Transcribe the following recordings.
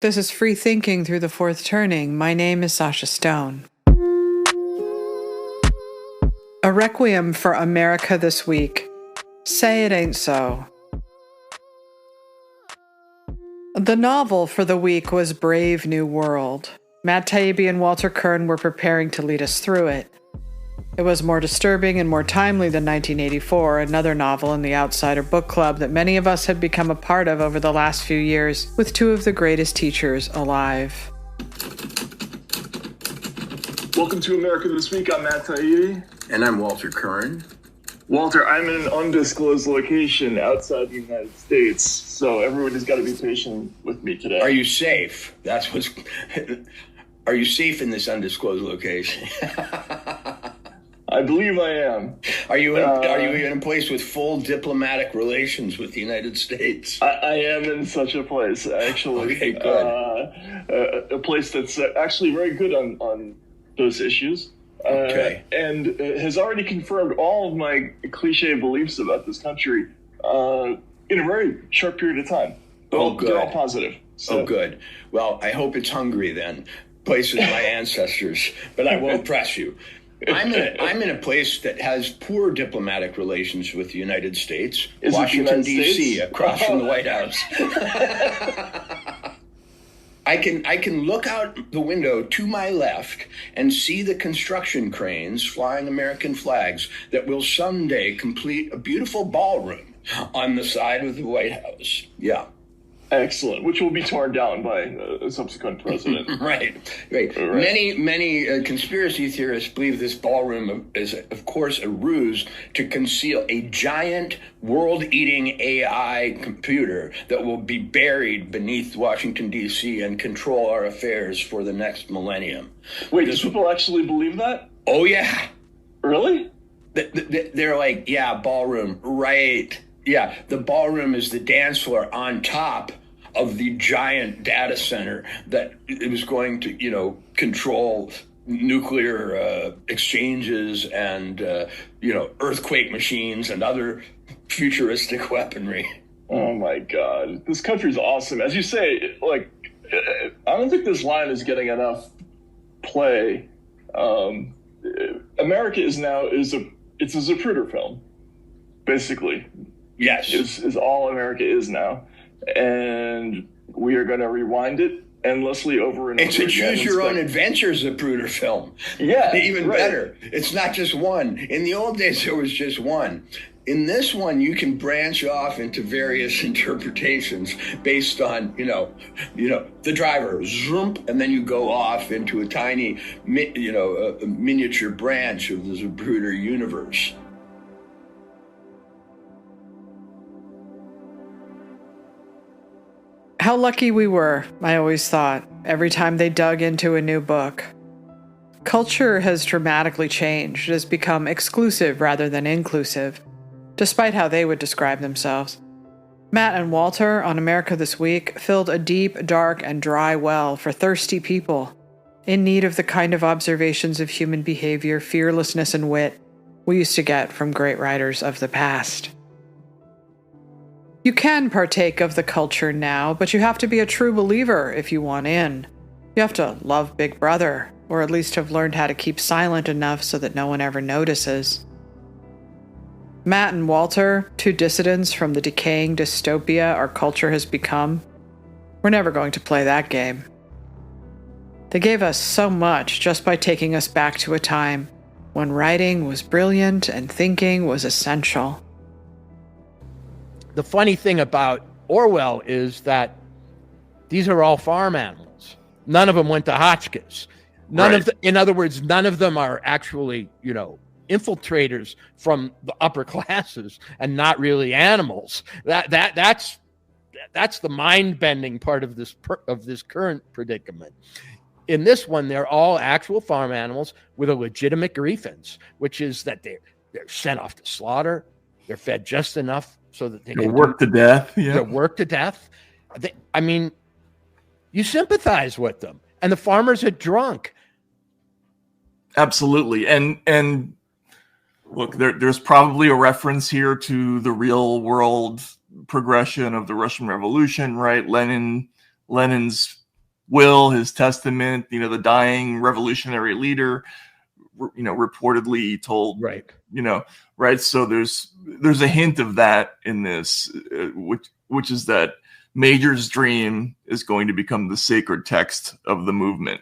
This is Free Thinking Through the Fourth Turning. My name is Sasha Stone. A Requiem for America this week. Say It Ain't So. The novel for the week was Brave New World. Matt Taibbi and Walter Kirn were preparing to lead us through it. It was more disturbing and more timely than 1984, another novel in the Outsider Book Club that many of us had become a part of over the last few years, with two of the greatest teachers alive. Welcome to America This Week. I'm Matt Taibbi. And I'm Walter Kirn. Walter, I'm in an undisclosed location outside the United States, so everybody's got to be patient with me today. Are you safe? Are you safe in this undisclosed location? I believe I am. Are you in a place with full diplomatic relations with the United States? I am in such a place, actually. Okay, good. A place that's actually very good on those issues. Okay. And has already confirmed all of my cliche beliefs about this country in a very short period of time. Good. They're all positive. So. Oh, good. Well, I hope it's Hungary then. Place with my ancestors, but I won't press you. I'm in a place that has poor diplomatic relations with the United States. Is Washington, it the United D.C., States? across from the White House. I can look out the window to my left and see the construction cranes flying American flags that will someday complete a beautiful ballroom on the side of the White House. Yeah. Excellent, which will be torn down by a subsequent president. Right. Many conspiracy theorists believe this ballroom is, of course, a ruse to conceal a giant world-eating AI computer that will be buried beneath Washington, D.C. and control our affairs for the next millennium. Wait, do people actually believe that? Oh, yeah. Really? They're like, yeah, ballroom, right. Yeah, the ballroom is the dance floor on top of the giant data center that it was going to, control nuclear exchanges and, earthquake machines and other futuristic weaponry. Oh, my God. This country's awesome. As you say, I don't think this line is getting enough play. America it's a Zapruder film, basically. Yes. Is all America is now. And we are going to rewind it endlessly over and over again. It's a choose-your-own adventure Zapruder film. Yeah. Even better. It's not just one. In the old days, there was just one. In this one, you can branch off into various interpretations based on, the driver, zoom, and then you go off into a tiny, a miniature branch of the Zapruder universe. How lucky we were, I always thought, every time they dug into a new book. Culture has dramatically changed. It has become exclusive rather than inclusive, despite how they would describe themselves. Matt and Walter on America This Week filled a deep, dark, and dry well for thirsty people, in need of the kind of observations of human behavior, fearlessness, and wit we used to get from great writers of the past. You can partake of the culture now, but you have to be a true believer if you want in. You have to love Big Brother, or at least have learned how to keep silent enough so that no one ever notices. Matt and Walter, two dissidents from the decaying dystopia our culture has become, we're never going to play that game. They gave us so much just by taking us back to a time when writing was brilliant and thinking was essential. The funny thing about Orwell is that these are all farm animals. None of them went to Hotchkiss. In other words, none of them are actually, infiltrators from the upper classes and not really animals. That's the mind-bending part of this current predicament. In this one, they're all actual farm animals with a legitimate grievance, which is that they're sent off to slaughter. They're fed just enough so that they can work to death. Yeah. They're worked to death. You sympathize with them. And the farmers are drunk. Absolutely. And look, there's probably a reference here to the real world progression of the Russian Revolution, right? Lenin's will, his testament, the dying revolutionary leader, reportedly told, Right. Right. So there's a hint of that in this, which is that Major's dream is going to become the sacred text of the movement,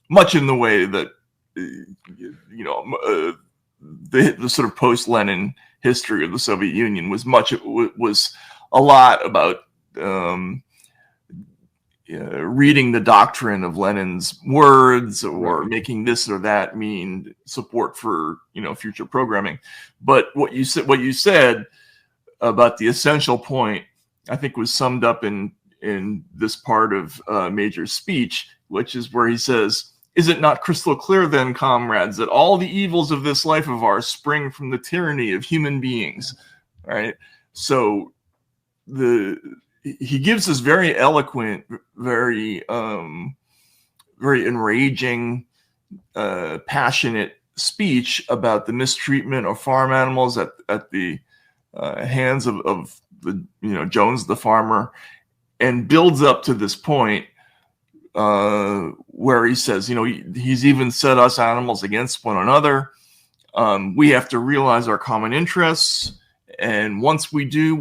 much in the way that the sort of post-Lenin history of the Soviet Union was a lot about reading the doctrine of Lenin's words, or making this or that mean support for future programming. But what you said about the essential point, I think, was summed up in this part of Major's speech, which is where he says, "Is it not crystal clear then, comrades, that all the evils of this life of ours spring from the tyranny of human beings?" Right. So he gives this very eloquent, very enraging, passionate speech about the mistreatment of farm animals at the hands of the Jones the farmer, and builds up to this point where he says, he's even set us animals against one another. We have to realize our common interests, and once we do,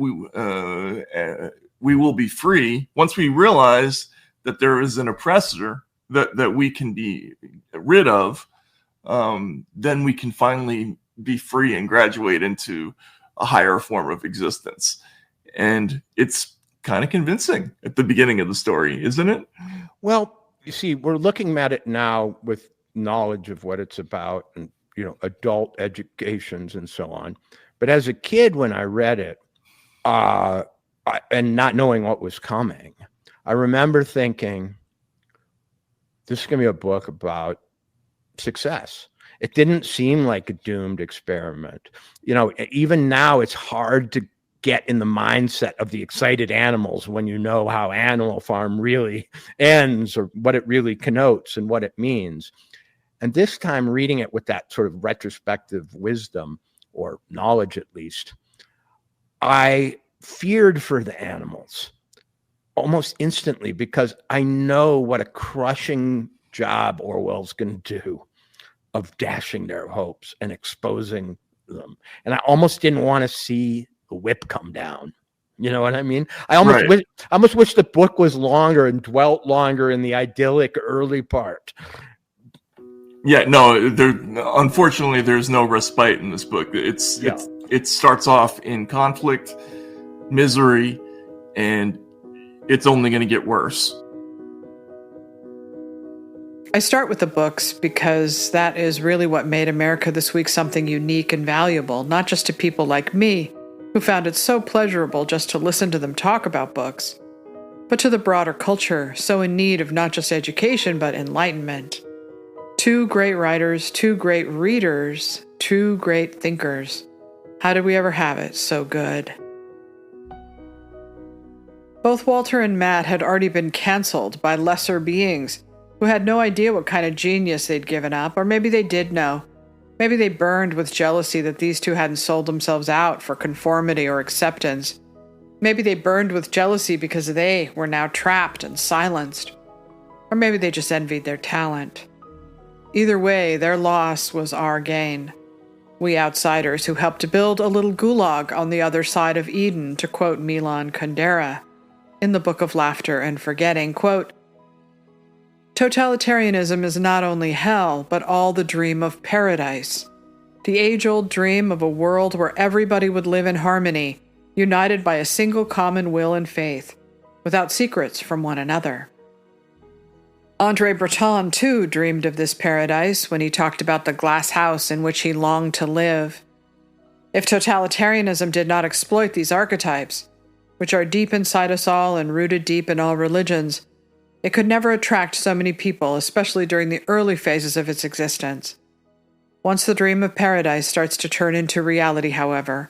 we will be free. Once we realize that there is an oppressor that we can be rid of, then we can finally be free and graduate into a higher form of existence. And it's kind of convincing at the beginning of the story, isn't it? Well, you see, we're looking at it now with knowledge of what it's about, and adult educations and so on. But as a kid, when I read it, and not knowing what was coming, I remember thinking, this is going to be a book about success. It didn't seem like a doomed experiment. Even now, it's hard to get in the mindset of the excited animals when you know how Animal Farm really ends, or what it really connotes and what it means. And this time, reading it with that sort of retrospective wisdom, or knowledge at least, I feared for the animals almost instantly, because I know what a crushing job Orwell's going to do of dashing their hopes and exposing them. And I almost didn't want to see the whip come down. You know what I mean? I almost wish the book was longer and dwelt longer in the idyllic early part. Yeah, no, unfortunately, there's no respite in this book. It starts off in conflict, misery, and it's only going to get worse. I start with the books because that is really what made America This Week something unique and valuable, not just to people like me, who found it so pleasurable just to listen to them talk about books, but to the broader culture, so in need of not just education, but enlightenment. Two great writers, two great readers, two great thinkers. How did we ever have it so good? Both Walter and Matt had already been canceled by lesser beings who had no idea what kind of genius they'd given up, or maybe they did know. Maybe they burned with jealousy that these two hadn't sold themselves out for conformity or acceptance. Maybe they burned with jealousy because they were now trapped and silenced. Or maybe they just envied their talent. Either way, their loss was our gain. We outsiders who helped to build a little gulag on the other side of Eden, to quote Milan Kundera in the Book of Laughter and Forgetting, quote, "Totalitarianism is not only hell, but all the dream of paradise. The age-old dream of a world where everybody would live in harmony, united by a single common will and faith, without secrets from one another." André Breton, too, dreamed of this paradise when he talked about the glass house in which he longed to live. If totalitarianism did not exploit these archetypes, which are deep inside us all and rooted deep in all religions, it could never attract so many people, especially during the early phases of its existence. Once the dream of paradise starts to turn into reality, however,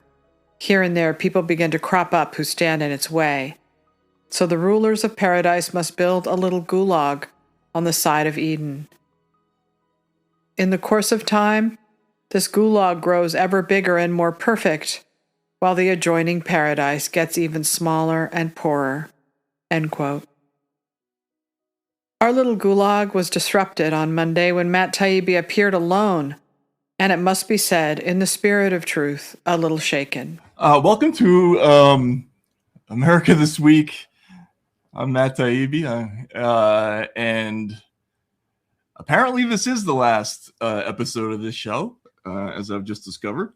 here and there people begin to crop up who stand in its way. So the rulers of paradise must build a little gulag on the side of Eden. In the course of time, this gulag grows ever bigger and more perfect, while the adjoining paradise gets even smaller and poorer. End quote. Our little gulag was disrupted on Monday when Matt Taibbi appeared alone, and it must be said, in the spirit of truth, a little shaken. Welcome to America This Week. I'm Matt Taibbi, and apparently this is the last episode of this show, as I've just discovered,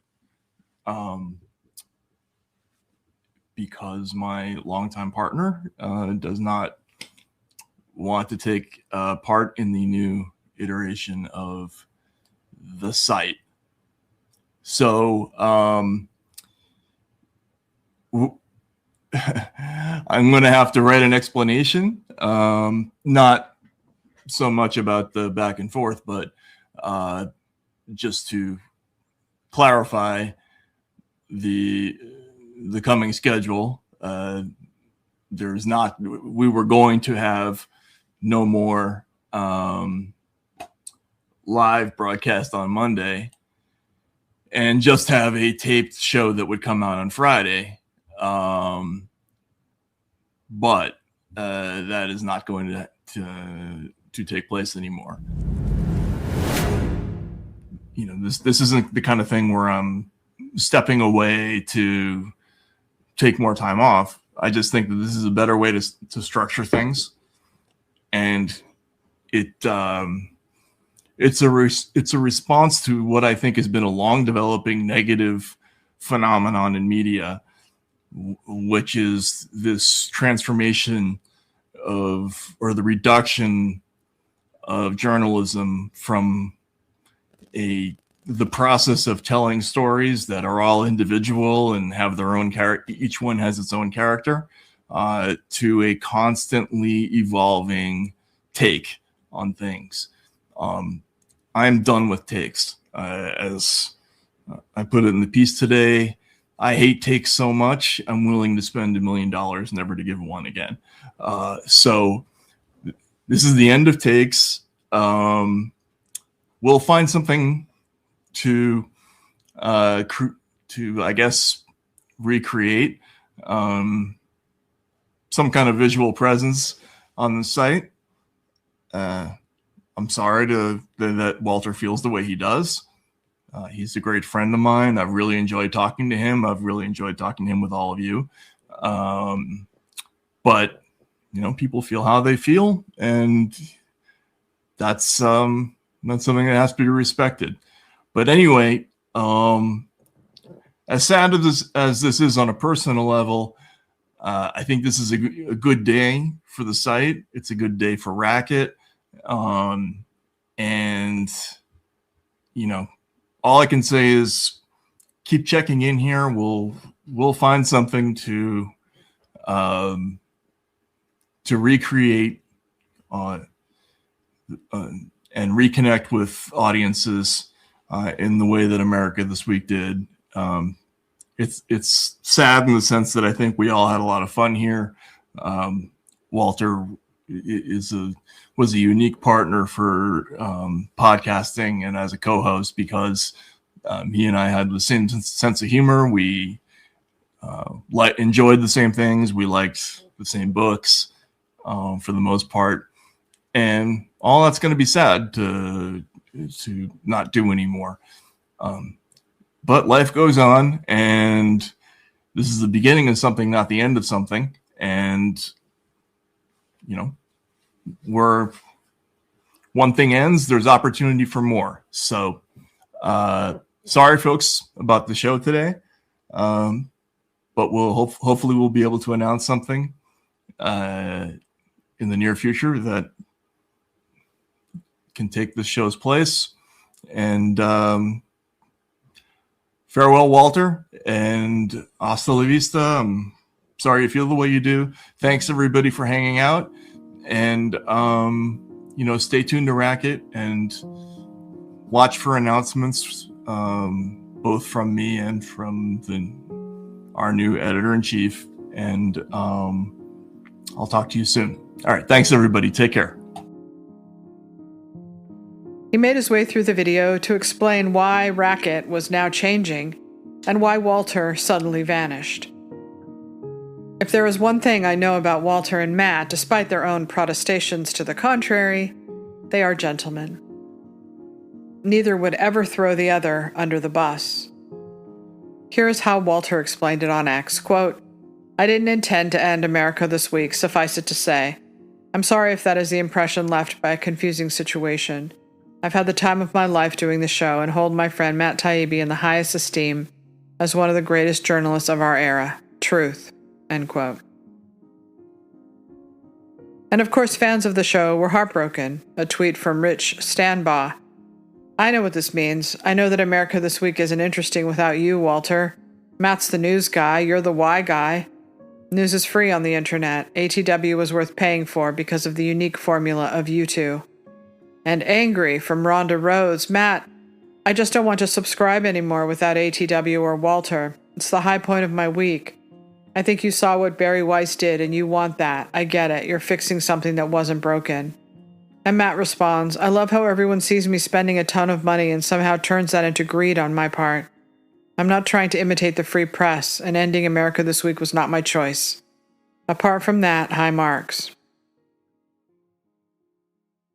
because my longtime partner does not want to take part in the new iteration of the site. So I'm going to have to write an explanation, not so much about the back and forth, but just to clarify the coming schedule. We were going to have no more live broadcast on Monday and just have a taped show that would come out on Friday. But that is not going to take place anymore. You know, this isn't the kind of thing where I'm stepping away to take more time off. I just think that this is a better way to structure things, and it's a response to what I think has been a long developing negative phenomenon in media, which is this transformation or the reduction of journalism from the process of telling stories that are all individual and have their own character. Each one has its own character, to a constantly evolving take on things. I'm done with takes. As I put it in the piece today, I hate takes so much, I'm willing to spend $1 million never to give one again. So this is the end of takes. We'll find something to I guess, recreate some kind of visual presence on the site. I'm sorry that Walter feels the way he does. He's a great friend of mine. I've really enjoyed talking to him. I've really enjoyed talking to him with all of you. But, you know, people feel how they feel, and that's something that has to be respected. But anyway, as sad as this is on a personal level, I think this is a good day for the site. It's a good day for Racket. And, you know, all I can say is keep checking in here. We'll find something to recreate and reconnect with audiences in the way that America This Week did. It's sad in the sense that I think we all had a lot of fun here. Walter was a unique partner for podcasting and as a co-host, because he and I had the same sense of humor. We enjoyed the same things. We liked the same books for the most part, and all that's going to be sad to not do anymore. But life goes on, and this is the beginning of something, not the end of something. And, you know, where one thing ends, there's opportunity for more. So, sorry, folks, about the show today. But hopefully we'll be able to announce something in the near future that can take the show's place. And farewell, Walter, and hasta la vista. I'm sorry you feel the way you do. Thanks, everybody, for hanging out. And, you know, stay tuned to Racket and watch for announcements, both from me and from our new editor-in-chief. And I'll talk to you soon. All right. Thanks, everybody. Take care. He made his way through the video to explain why Racket was now changing and why Walter suddenly vanished. If there is one thing I know about Walter and Matt, despite their own protestations to the contrary, they are gentlemen. Neither would ever throw the other under the bus. Here is how Walter explained it on X, quote, "I didn't intend to end America this week, suffice it to say. I'm sorry if that is the impression left by a confusing situation. I've had the time of my life doing the show and hold my friend Matt Taibbi in the highest esteem as one of the greatest journalists of our era. Truth." End quote. And of course, fans of the show were heartbroken. A tweet from Rich Stanbaugh. "I know what this means. I know that America this week isn't interesting without you, Walter. Matt's the news guy. You're the why guy. News is free on the internet. ATW was worth paying for because of the unique formula of you two." And angry from Rhonda Rhodes. "Matt, I just don't want to subscribe anymore without ATW or Walter. It's the high point of my week. I think you saw what Barry Weiss did and you want that. I get it. You're fixing something that wasn't broken." And Matt responds, "I love how everyone sees me spending a ton of money and somehow turns that into greed on my part. I'm not trying to imitate the free press, and ending America this week was not my choice. Apart from that, high marks."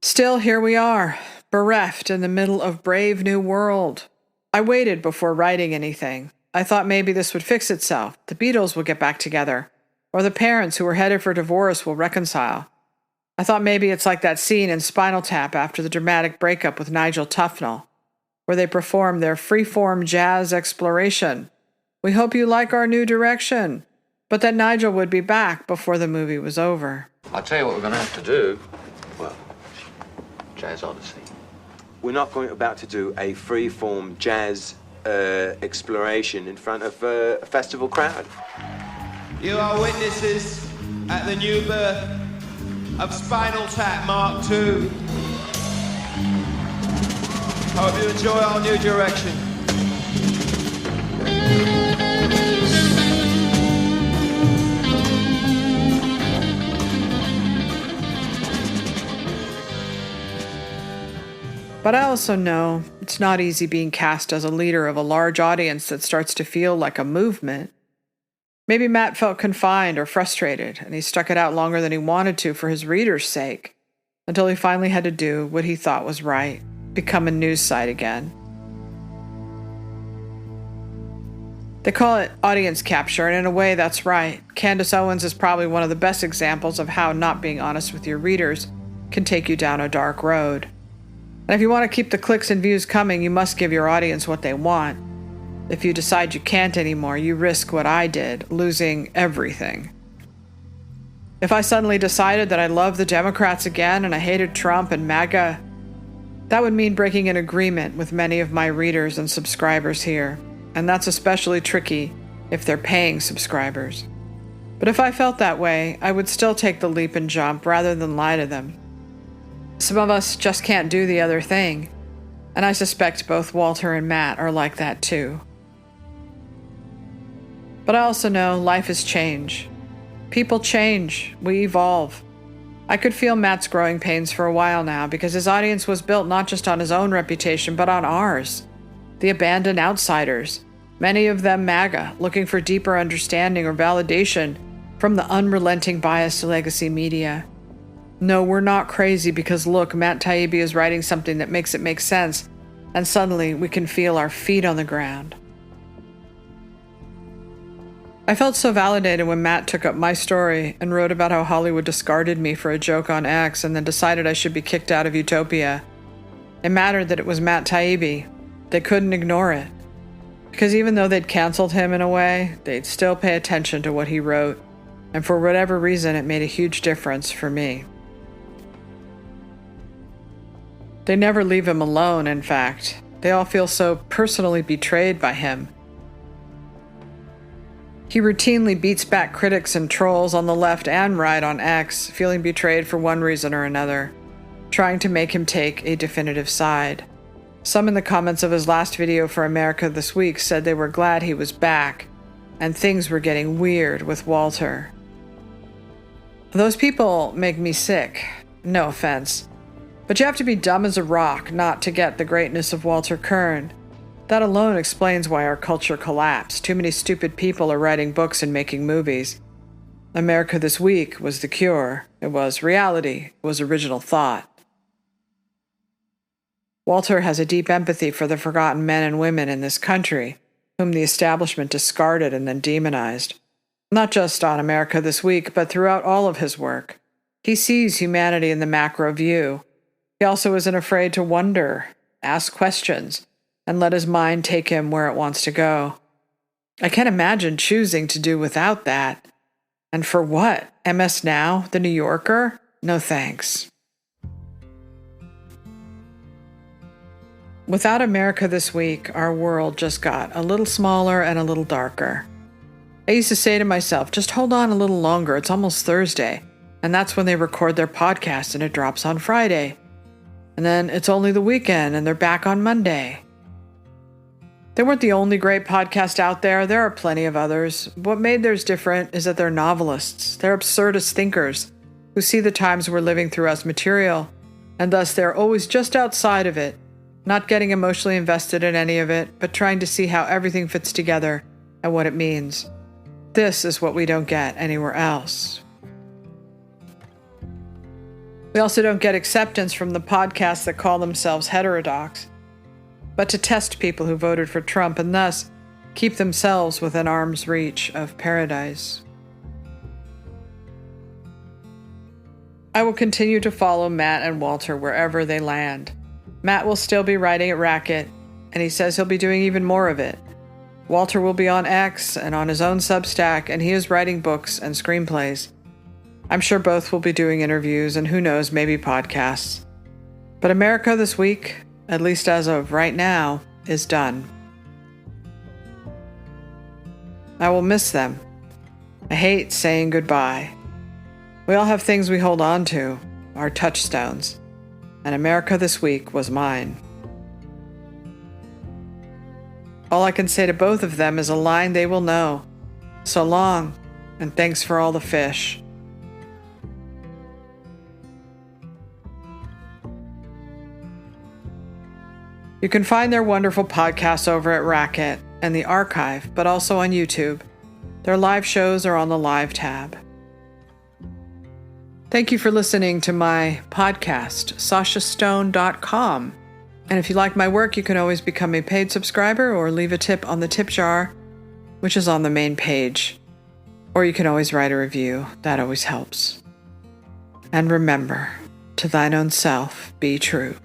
Still, here we are, bereft in the middle of Brave New World. I waited before writing anything. I thought maybe this would fix itself. The Beatles will get back together, or the parents who were headed for divorce will reconcile. I thought maybe it's like that scene in Spinal Tap after the dramatic breakup with Nigel Tufnell, where they perform their free-form jazz exploration. "We hope you like our new direction," but that Nigel would be back before the movie was over. I'll tell you what we're going to have to do. Well, Jazz Odyssey. We're not about to do a free-form jazz exploration in front of a festival crowd. You are witnesses at the new birth of Spinal Tap Mark II. Hope you enjoy our new direction. But I also know it's not easy being cast as a leader of a large audience that starts to feel like a movement. Maybe Matt felt confined or frustrated, and he stuck it out longer than he wanted to for his readers' sake, until he finally had to do what he thought was right, become a news site again. They call it audience capture, and in a way that's right. Candace Owens is probably one of the best examples of how not being honest with your readers can take you down a dark road. And if you want to keep the clicks and views coming, you must give your audience what they want. If you decide you can't anymore, you risk what I did, losing everything. If I suddenly decided that I loved the Democrats again and I hated Trump and MAGA, that would mean breaking an agreement with many of my readers and subscribers here. And that's especially tricky if they're paying subscribers. But if I felt that way, I would still take the leap and jump rather than lie to them. Some of us just can't do the other thing, and I suspect both Walter and Matt are like that too. But I also know life is change. People change. We evolve. I could feel Matt's growing pains for a while now because his audience was built not just on his own reputation, but on ours. The abandoned outsiders, many of them MAGA, looking for deeper understanding or validation from the unrelenting biased legacy media. No, we're not crazy because look, Matt Taibbi is writing something that makes it make sense, and suddenly we can feel our feet on the ground. I felt so validated when Matt took up my story and wrote about how Hollywood discarded me for a joke on X and then decided I should be kicked out of Utopia. It mattered that it was Matt Taibbi. They couldn't ignore it. Because even though they'd canceled him in a way, they'd still pay attention to what he wrote, and for whatever reason, it made a huge difference for me. They never leave him alone, in fact. They all feel so personally betrayed by him. He routinely beats back critics and trolls on the left and right on X, feeling betrayed for one reason or another, trying to make him take a definitive side. Some in the comments of his last video for America This Week said they were glad he was back, and things were getting weird with Walter. Those people make me sick. No offense. But you have to be dumb as a rock not to get the greatness of Walter Kirn. That alone explains why our culture collapsed. Too many stupid people are writing books and making movies. America This Week was the cure. It was reality. It was original thought. Walter has a deep empathy for the forgotten men and women in this country, whom the establishment discarded and then demonized. Not just on America This Week, but throughout all of his work. He sees humanity in the macro view. He also isn't afraid to wonder, ask questions, and let his mind take him where it wants to go. I can't imagine choosing to do without that. And for what? MS Now? The New Yorker? No thanks. Without America This Week, our world just got a little smaller and a little darker. I used to say to myself, just hold on a little longer, it's almost Thursday. And that's when they record their podcast and it drops on Friday. And then it's only the weekend and they're back on Monday. They weren't the only great podcast out there. There are plenty of others. What made theirs different is that they're novelists. They're absurdist thinkers who see the times we're living through as material, and thus they're always just outside of it, not getting emotionally invested in any of it, but trying to see how everything fits together and what it means. This is what we don't get anywhere else. We also don't get acceptance from the podcasts that call themselves heterodox, but to test people who voted for Trump and thus keep themselves within arm's reach of paradise. I will continue to follow Matt and Walter wherever they land. Matt will still be writing at Racket, and he says he'll be doing even more of it. Walter will be on X and on his own Substack, and he is writing books and screenplays. I'm sure both will be doing interviews and who knows, maybe podcasts. But America This Week, at least as of right now, is done. I will miss them. I hate saying goodbye. We all have things we hold on to, our touchstones, and America This Week was mine. All I can say to both of them is a line they will know. So long, and thanks for all the fish. You can find their wonderful podcasts over at Racket and the archive, but also on YouTube. Their live shows are on the Live tab. Thank you for listening to my podcast, sashastone.com. And if you like my work, you can always become a paid subscriber or leave a tip on the tip jar, which is on the main page. Or you can always write a review. That always helps. And remember, to thine own self be true.